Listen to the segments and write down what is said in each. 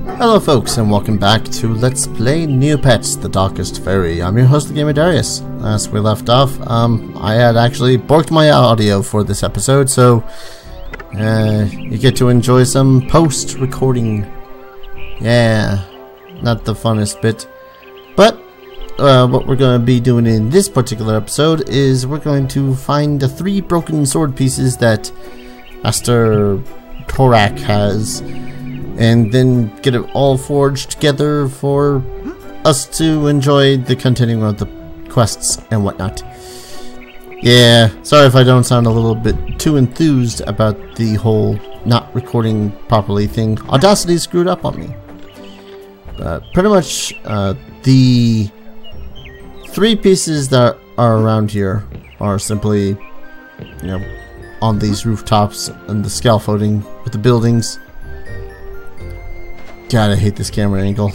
Hello folks, and welcome back to Let's Play Neopets, the Darkest Faerie. I'm your host, the Gamer Darius. As we left off, I had actually borked my audio for this episode, so you get to enjoy some post-recording. Yeah, not the funnest bit. But what we're going to be doing in this particular episode is we're going to find the 3 broken sword pieces that Master Torak has, and then get it all forged together for us to enjoy the continuing of the quests and whatnot. Yeah, sorry if I don't sound a little bit too enthused about the whole not recording properly thing. Audacity screwed up on me. But pretty much the 3 pieces that are around here are simply, you know, on these rooftops and the scaffolding with the buildings. God, I hate this camera angle.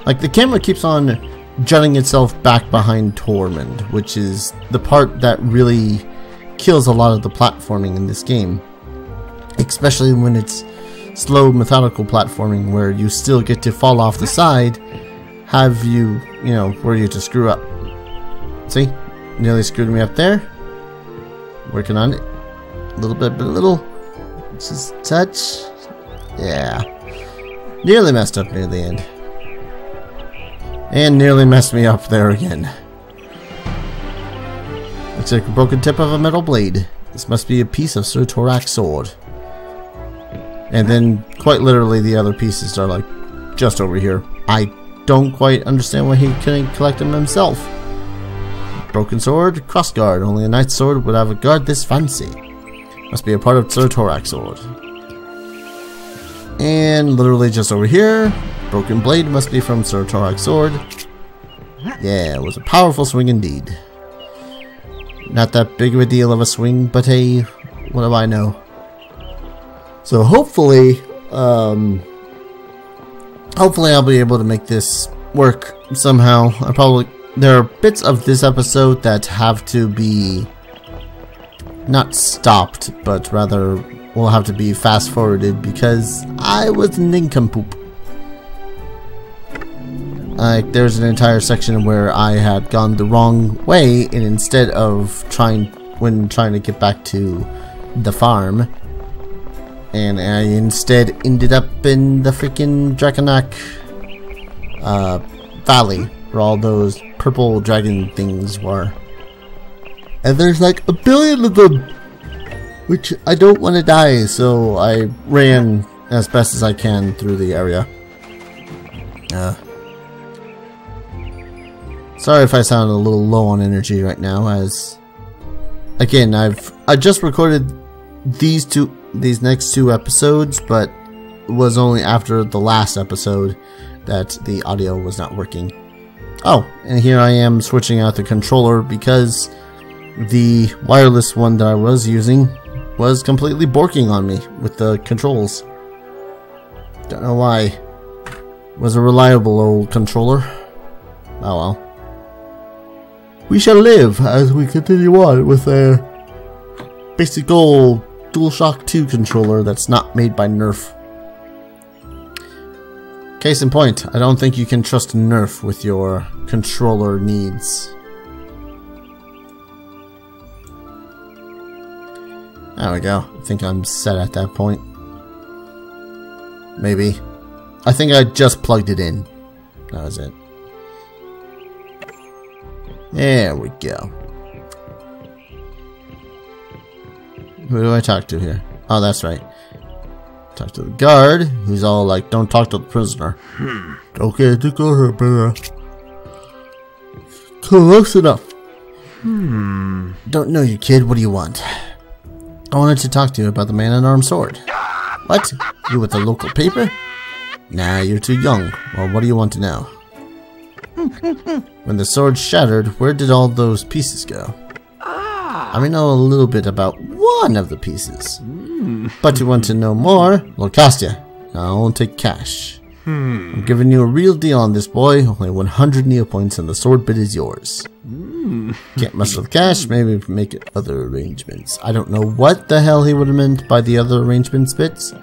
Like, the camera keeps on jutting itself back behind Tormund, which is the part that really kills a lot of the platforming in this game. Especially when it's slow, methodical platforming where you still get to fall off the side, have you know, where you to screw up. See? Nearly screwed me up there. Working on it. A little bit, but a little. Just touch. Yeah. Nearly messed up near the end. And nearly messed me up there again. Looks like a broken tip of a metal blade. This must be a piece of Sir Torak's sword. And then, quite literally, the other pieces are like just over here. I don't quite understand why he couldn't collect them himself. Broken sword, crossguard. Only a knight's sword would have a guard this fancy. Must be a part of Sir Torak's sword. And literally just over here, broken blade must be from Sir Torak's sword. Yeah, it was a powerful swing indeed. Not that big of a deal of a swing, but hey, what do I know? So hopefully, hopefully I'll be able to make this work somehow. There are bits of this episode that have to be not stopped, but rather will have to be fast forwarded because I was a nincompoop. Like, there's an entire section where I had gone the wrong way, and instead of trying to get back to the farm, and I instead ended up in the freaking Draconac Valley, where all those purple dragon things were. And there's like a billion of them, which I don't want to die, so I ran as best as I can through the area. Sorry if I sound a little low on energy right now, as again I just recorded these next 2 episodes, but it was only after the last episode that the audio was not working. Oh, and here I am switching out the controller because the wireless one that I was using was completely borking on me with the controls. Don't know why. It was a reliable old controller. Oh well. We shall live as we continue on with a basic old DualShock 2 controller that's not made by Nerf. Case in point, I don't think you can trust Nerf with your controller needs. There we go. I think I'm set at that point. Maybe. I think I just plugged it in. That was it. There we go. Who do I talk to here? Oh, that's right. Talk to the guard, who's all like, don't talk to the prisoner. Okay, just go ahead, brother. Close enough. Don't know you, kid. What do you want? I wanted to talk to you about the man-at-arms sword. What? You with the local paper? Nah, you're too young. Well, what do you want to know? When the sword shattered, where did all those pieces go? I may know a little bit about one of the pieces. But you want to know more? Well, it cost you. I won't take cash. I'm giving you a real deal on this, boy. Only 100 Neopoints and the sword bit is yours. Can't mess with cash, maybe make other arrangements. I don't know what the hell he would have meant by the other arrangements bits.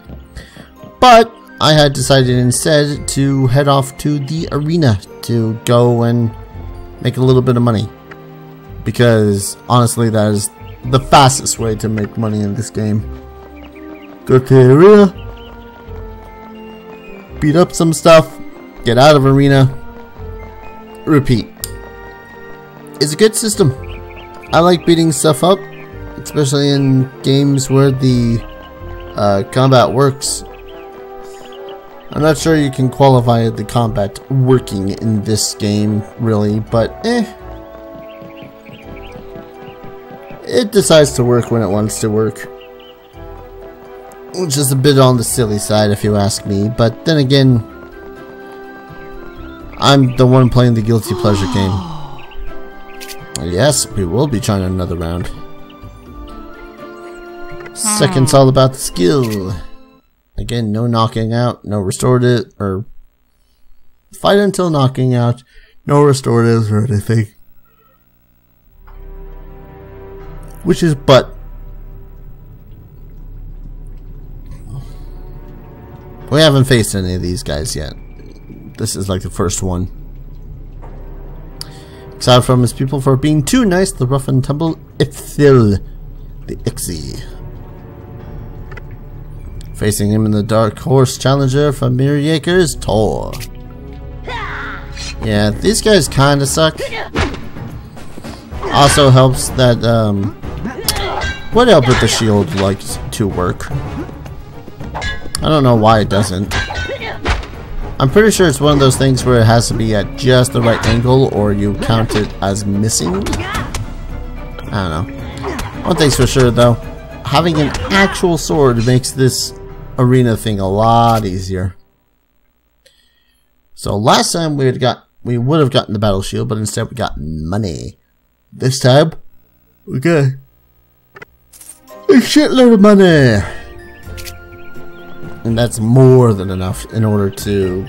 But I had decided instead to head off to the arena to go and make a little bit of money. Because honestly, that is the fastest way to make money in this game. Go to the arena, beat up some stuff, get out of arena, repeat. It's a good system. I like beating stuff up, especially in games where the combat works. I'm not sure you can qualify the combat working in this game, really, but it decides to work when it wants to work. Which is a bit on the silly side if you ask me, but then again, I'm the one playing the guilty pleasure game. Yes, we will be trying another round. Second's all about the skill. Again, no knocking out, no restorative, or fight until knocking out, no restoratives or anything. Which is but. We haven't faced any of these guys yet. This is like the first one. Aside from his people for being too nice, the rough and tumble Ithil, the Ixie. Facing him in the dark horse challenger from Miriaker's Tor. Yeah, these guys kinda suck. Also helps that would help if the shield likes to work. I don't know why it doesn't. I'm pretty sure it's one of those things where it has to be at just the right angle or you count it as missing. I don't know. One thing's for sure though, having an actual sword makes this arena thing a lot easier. So last time we would have gotten the battle shield, but instead we got money. This time we got a shitload of money. And that's more than enough in order to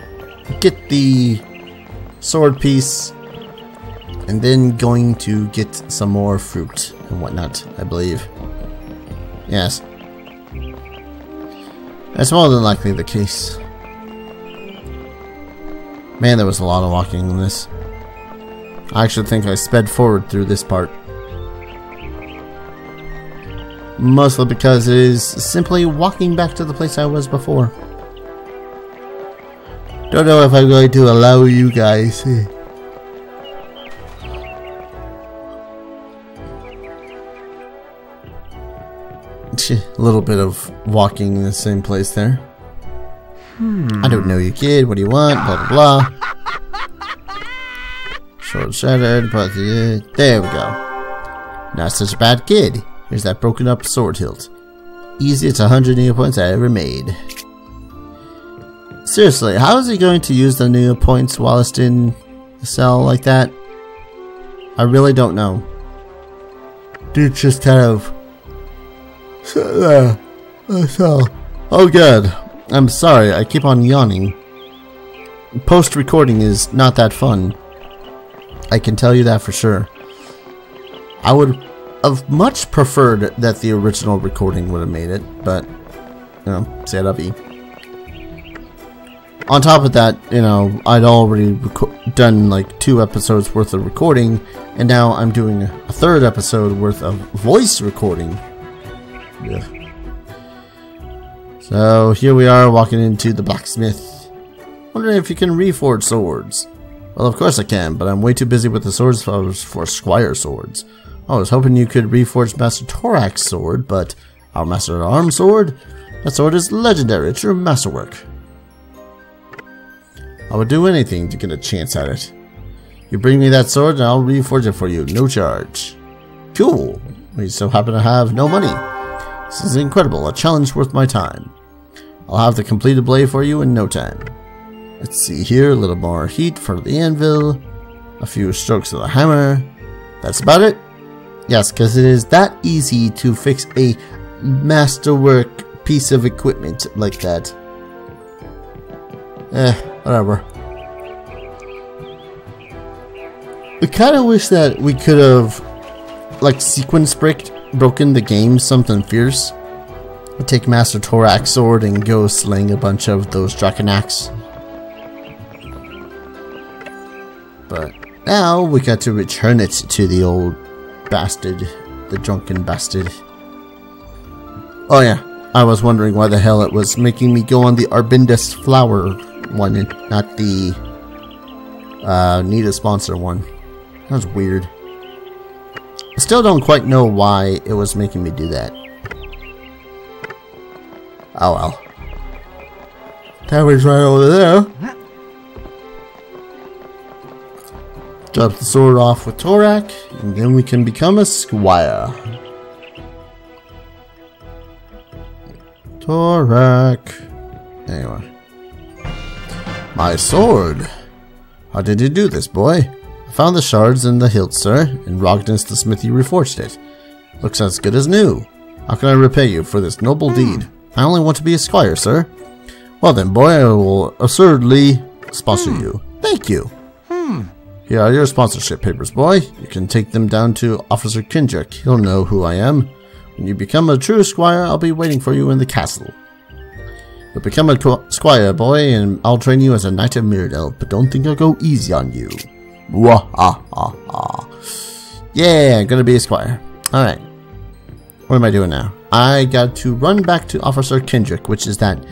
get the sword piece and then going to get some more fruit and whatnot, I believe. Yes. That's more than likely the case. Man, there was a lot of walking in this. I actually think I sped forward through this part. Mostly because it is simply walking back to the place I was before. Don't know if I'm going to allow you guys. A little bit of walking in the same place there. I don't know you, kid. What do you want? Blah blah blah. Sword shattered, but there we go. Not such a bad kid. Here's that broken up sword hilt. Easiest 100 Neopets I ever made. Seriously, how is he going to use the Neopets while it's in the cell like that? I really don't know. Dude just kind of oh god. I'm sorry, I keep on yawning. Post-recording is not that fun. I can tell you that for sure. I would have much preferred that the original recording would have made it, but, you know, c'est la vie. On top of that, you know, I'd already done like 2 episodes worth of recording, and now I'm doing a 3rd episode worth of voice recording. Ugh. So here we are walking into the blacksmith. Wondering if you can reforge swords. Well, of course I can, but I'm way too busy with the swords for squire swords. I was hoping you could reforge Master Torak's sword, but our Master at Arms sword? That sword is legendary, true masterwork. I would do anything to get a chance at it. You bring me that sword and I'll reforge it for you, no charge. Cool. We so happen to have no money. This is incredible, a challenge worth my time. I'll have the completed blade for you in no time. Let's see here, a little more heat for the anvil, a few strokes of the hammer. That's about it. Yes, because it is that easy to fix a masterwork piece of equipment like that. Whatever. I kind of wish that we could have, like, sequence broken the game something fierce. take Master Torak's sword and go slaying a bunch of those Draconachs. But now we got to return it to the old bastard, the drunken bastard. Oh yeah, I was wondering why the hell it was making me go on the Arbindus flower one and not the need a sponsor one. That was weird. I still don't quite know why it was making me do that. Oh well. That was right over there. Drop the sword off with Torak, and then we can become a squire. Torak. Anyway. My sword. How did you do this, boy? I found the shards in the hilt, sir. In Rognus the smithy reforged it. Looks as good as new. How can I repay you for this noble deed? I only want to be a squire, sir. Well then, boy, I will assuredly sponsor you. Thank you. Here are your sponsorship papers, boy. You can take them down to Officer Kendrick. He'll know who I am. When you become a true squire, I'll be waiting for you in the castle. You'll become a squire, boy, and I'll train you as a knight of Mirrodale, but don't think I'll go easy on you. Yeah, gonna be a squire. Alright. What am I doing now? I got to run back to Officer Kendrick, which is that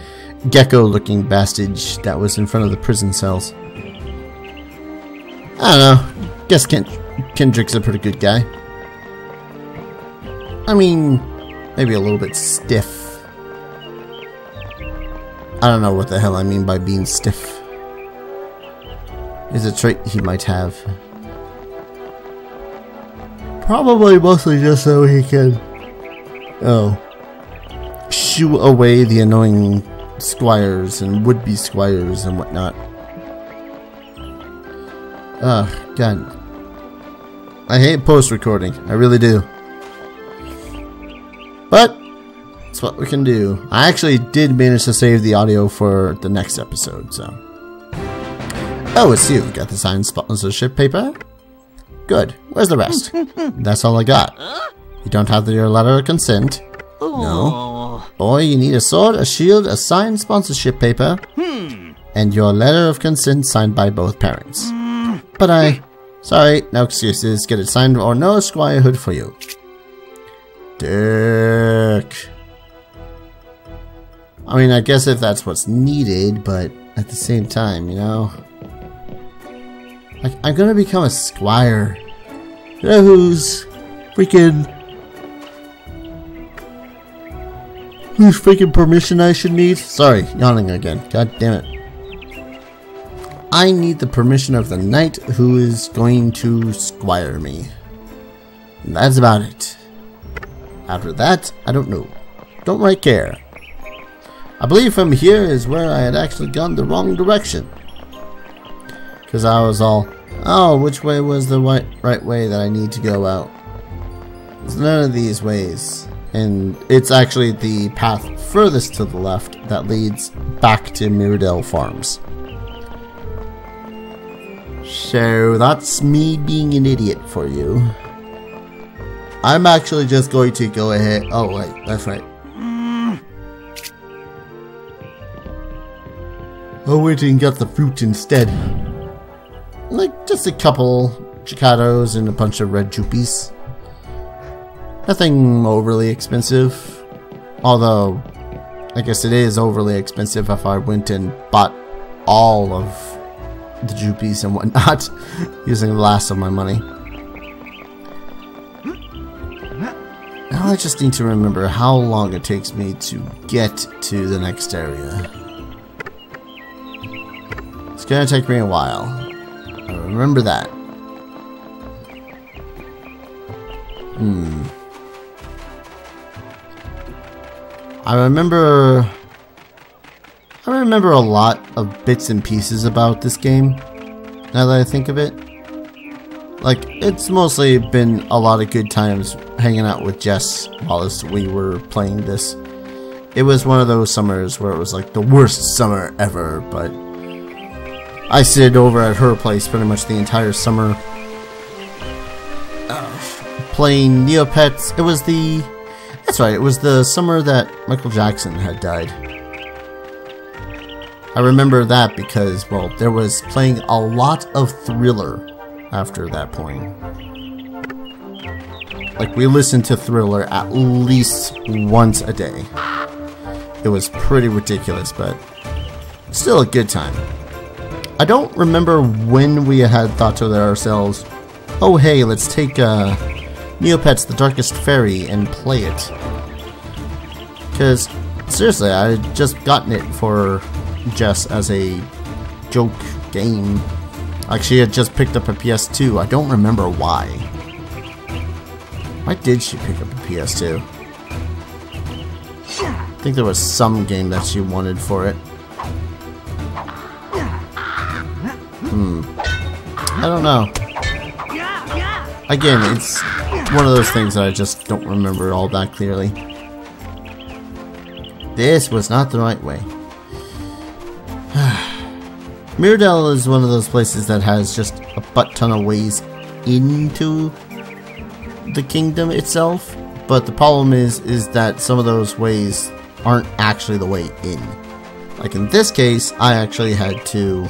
gecko-looking bastard that was in front of the prison cells. I don't know. Guess Kendrick's a pretty good guy. I mean, maybe a little bit stiff. I don't know what the hell I mean by being stiff. Is a trait he might have. Probably mostly just so he can, shoo away the annoying squires and would-be squires and whatnot. Oh, God. I hate post-recording. I really do. But that's what we can do. I actually did manage to save the audio for the next episode, so. Oh, it's you. Got the signed sponsorship paper? Good. Where's the rest? That's all I got. You don't have your letter of consent? No. Boy, you need a sword, a shield, a signed sponsorship paper, and your letter of consent signed by both parents. But sorry, no excuses. Get it signed or no squirehood for you. Dick. I mean, I guess if that's what's needed, but at the same time, you know. I'm gonna become a squire. You know whose freaking permission I should need? Sorry, yawning again. God damn it. I need the permission of the knight who is going to squire me. And that's about it. After that, I don't know. Don't really care. I believe from here is where I had actually gone the wrong direction. Because I was all, oh, which way was the right way that I need to go out? There's none of these ways. And it's actually the path furthest to the left that leads back to Mirrodale Farms. So that's me being an idiot for you. I'm actually just going to go ahead. Oh wait, that's right. I went and got the fruit instead. Like just a couple Chicados and a bunch of red jupies. Nothing overly expensive. Although, I guess it is overly expensive if I went and bought all of the jupies and whatnot, using the last of my money. Now I just need to remember how long it takes me to get to the next area. It's gonna take me a while. I remember that. I remember a lot of bits and pieces about this game, now that I think of it. Like, it's mostly been a lot of good times hanging out with Jess while we were playing this. It was one of those summers where it was like the worst summer ever, but I stayed over at her place pretty much the entire summer. Playing Neopets. That's right, it was the summer that Michael Jackson had died. I remember that because, well, there was playing a lot of Thriller after that point. Like, we listened to Thriller at least once a day. It was pretty ridiculous, but still a good time. I don't remember when we had thought to ourselves, oh hey, let's take Neopets, the Darkest Faerie, and play it. Because, seriously, I had just gotten it for just as a joke game. Actually, I had just picked up a PS2. I don't remember why. Why did she pick up a PS2? I think there was some game that she wanted for it. I don't know. Again, it's one of those things that I just don't remember all that clearly. This was not the right way. Mirrodale is one of those places that has just a butt ton of ways into the kingdom itself, but the problem is that some of those ways aren't actually the way in. Like in this case, I actually had to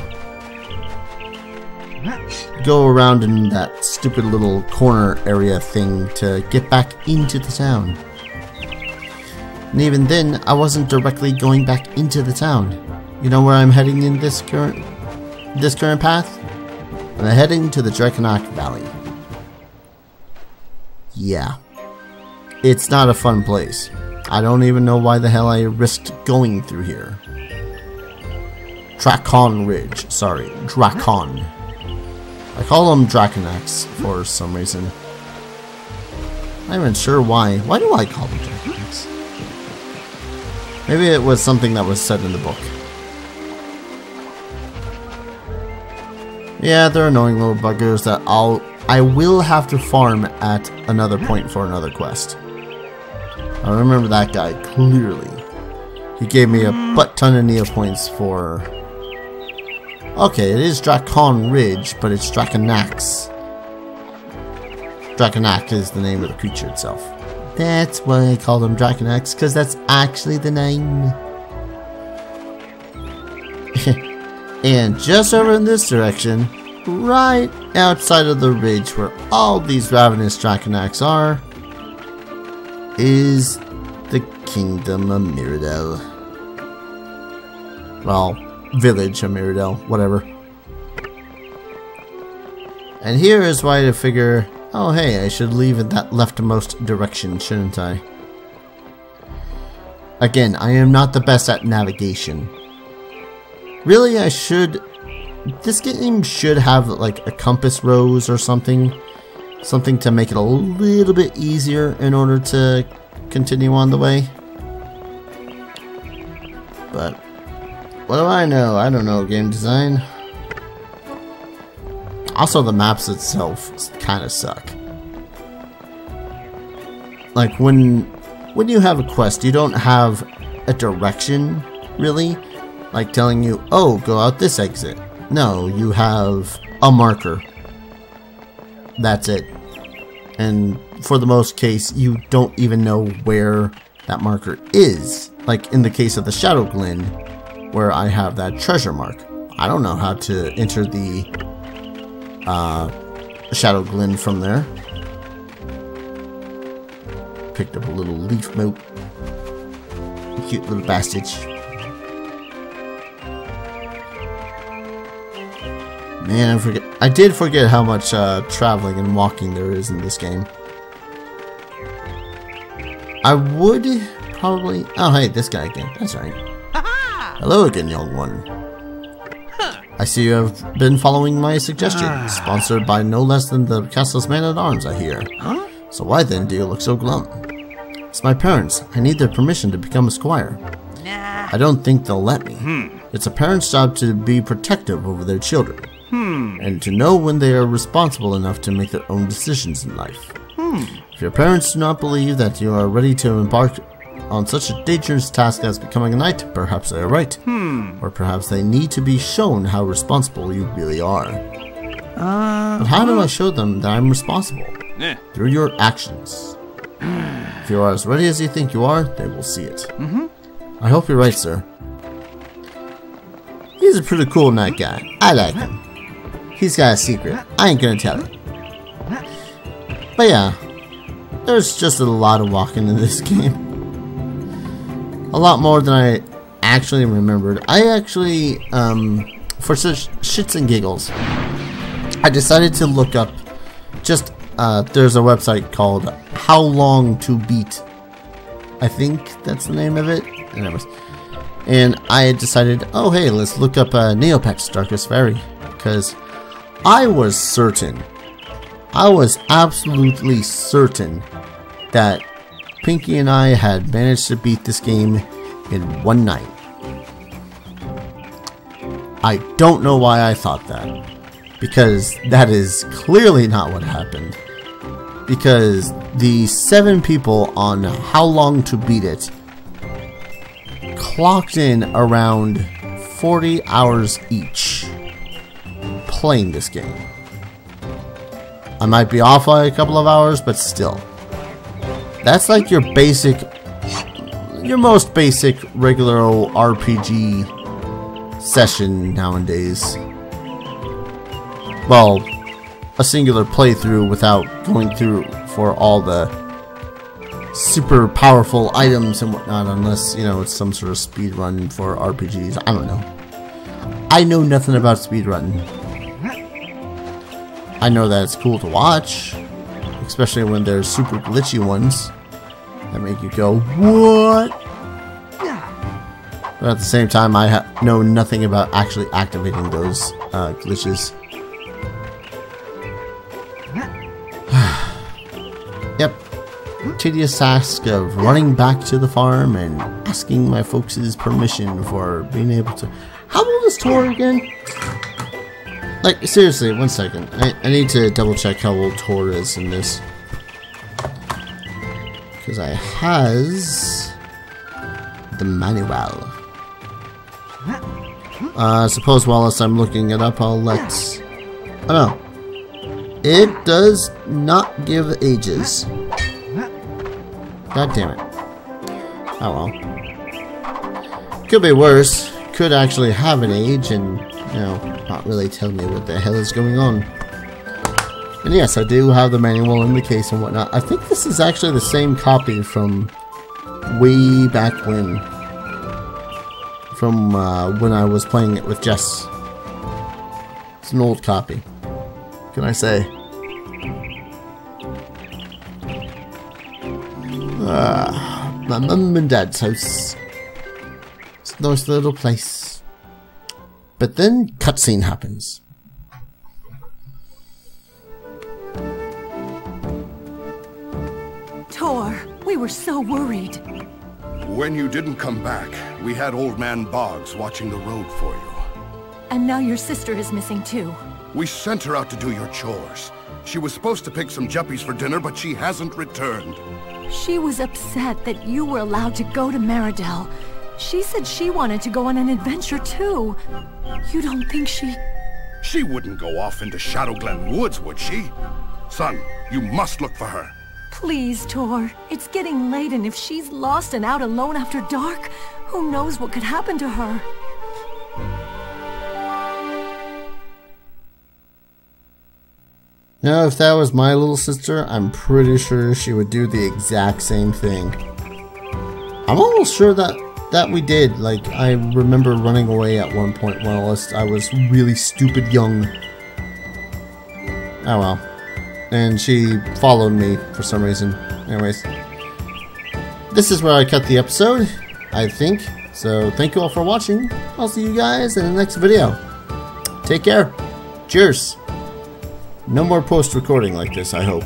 go around in that stupid little corner area thing to get back into the town. And even then, I wasn't directly going back into the town. You know where I'm heading in this current path? I'm heading to the Draconac Valley. Yeah. It's not a fun place. I don't even know why the hell I risked going through here. Dracon Ridge. Sorry, Dracon. I call them Draconacs for some reason. I'm not even sure why. Why do I call them Draconacs? Maybe it was something that was said in the book. Yeah, they're annoying little buggers that I will have to farm at another point for another quest. I remember that guy clearly. He gave me a butt ton of Neopoints for... Okay, it is Dracon Ridge, but it's Draconax. Draconac is the name of the creature itself. That's why I call them Draconax, because that's actually the name. And just over in this direction, right outside of the ridge where all these ravenous Draconacs are, is the Kingdom of Mirrodale. Well, Village of Mirrodale, whatever. And here is why I figure, oh hey, I should leave in that leftmost direction, shouldn't I? Again, I am not the best at navigation. Really, I should... This game should have like a compass rose or something. Something to make it a little bit easier in order to continue on the way. But what do I know? I don't know game design. Also, the maps itself kind of suck. Like when you have a quest, you don't have a direction really, like telling you, oh, go out this exit. No, you have a marker. That's it. And for the most case, you don't even know where that marker is. Like in the case of the Shadow Glen, where I have that treasure mark. I don't know how to enter the Shadow Glen from there. Picked up a little leaf mote. Cute little bastard. Man, I did forget how much traveling and walking there is in this game. I would probably... Oh, hey, this guy again. That's right. Hello again, young one. I see you have been following my suggestion. Sponsored by no less than the castle's man-at-arms, I hear. So why then do you look so glum? It's my parents. I need their permission to become a squire. I don't think they'll let me. It's a parent's job to be protective over their children. And to know when they are responsible enough to make their own decisions in life. If your parents do not believe that you are ready to embark on such a dangerous task as becoming a knight, perhaps they are right. Or perhaps they need to be shown how responsible you really are. But how do I show them that I'm responsible? Through your actions. If you are as ready as you think you are, they will see it. I hope you're right, sir. He's a pretty cool night guy. I like him. He's got a secret. I ain't gonna tell you. But yeah, there's just a lot of walking in this game. A lot more than I actually remembered. I actually, for such shits and giggles, I decided to look up just, there's a website called How Long to Beat. I think that's the name of it. Anyways. And I decided, oh hey, let's look up Neopets Darkest Faerie. Because I was certain, I was absolutely certain that Pinky and I had managed to beat this game in one night. I don't know why I thought that. Because that is clearly not what happened. Because the 7 people on How Long to Beat It clocked in around 40 hours each playing this game. I might be off by a couple of hours, but still. That's like your basic, your most basic regular old RPG session nowadays. Well, a singular playthrough without going through for all the super powerful items and whatnot, unless, you know, it's some sort of speedrun for RPGs. I don't know. I know nothing about speedrunning. I know that it's cool to watch, especially when there's super glitchy ones that make you go, what? But at the same time, I know nothing about actually activating those glitches. Yep. Tedious task of running back to the farm and asking my folks' permission for being able to... How old is Torak again? Like, seriously, one second. I need to double check how old Torak is in this. Because I has the manual. I suppose while I'm looking it up, I'll let... Oh no. It does not give ages. God damn it. Oh well. Could be worse. Could actually have an age and, you know, not really tell me what the hell is going on. And yes, I do have the manual in the case and whatnot. I think this is actually the same copy from way back when. From when I was playing it with Jess. It's an old copy. What can I say? My mum and dad's house. It's a nice little place. But then, cutscene happens. Tor, we were so worried. When you didn't come back, we had Old Man Boggs watching the road for you. And now your sister is missing too. We sent her out to do your chores. She was supposed to pick some juppies for dinner, but she hasn't returned. She was upset that you were allowed to go to Meridell. She said she wanted to go on an adventure too. You don't think she... She wouldn't go off into Shadowglen Woods, would she? Son, you must look for her. Please, Tor. It's getting late, and if she's lost and out alone after dark, who knows what could happen to her? Now, if that was my little sister, I'm pretty sure she would do the exact same thing. I'm almost sure that we did. Like, I remember running away at one point when I was really stupid young. Oh well. And she followed me for some reason. Anyways. This is where I cut the episode, I think. So, thank you all for watching. I'll see you guys in the next video. Take care. Cheers. No more post-recording like this, I hope.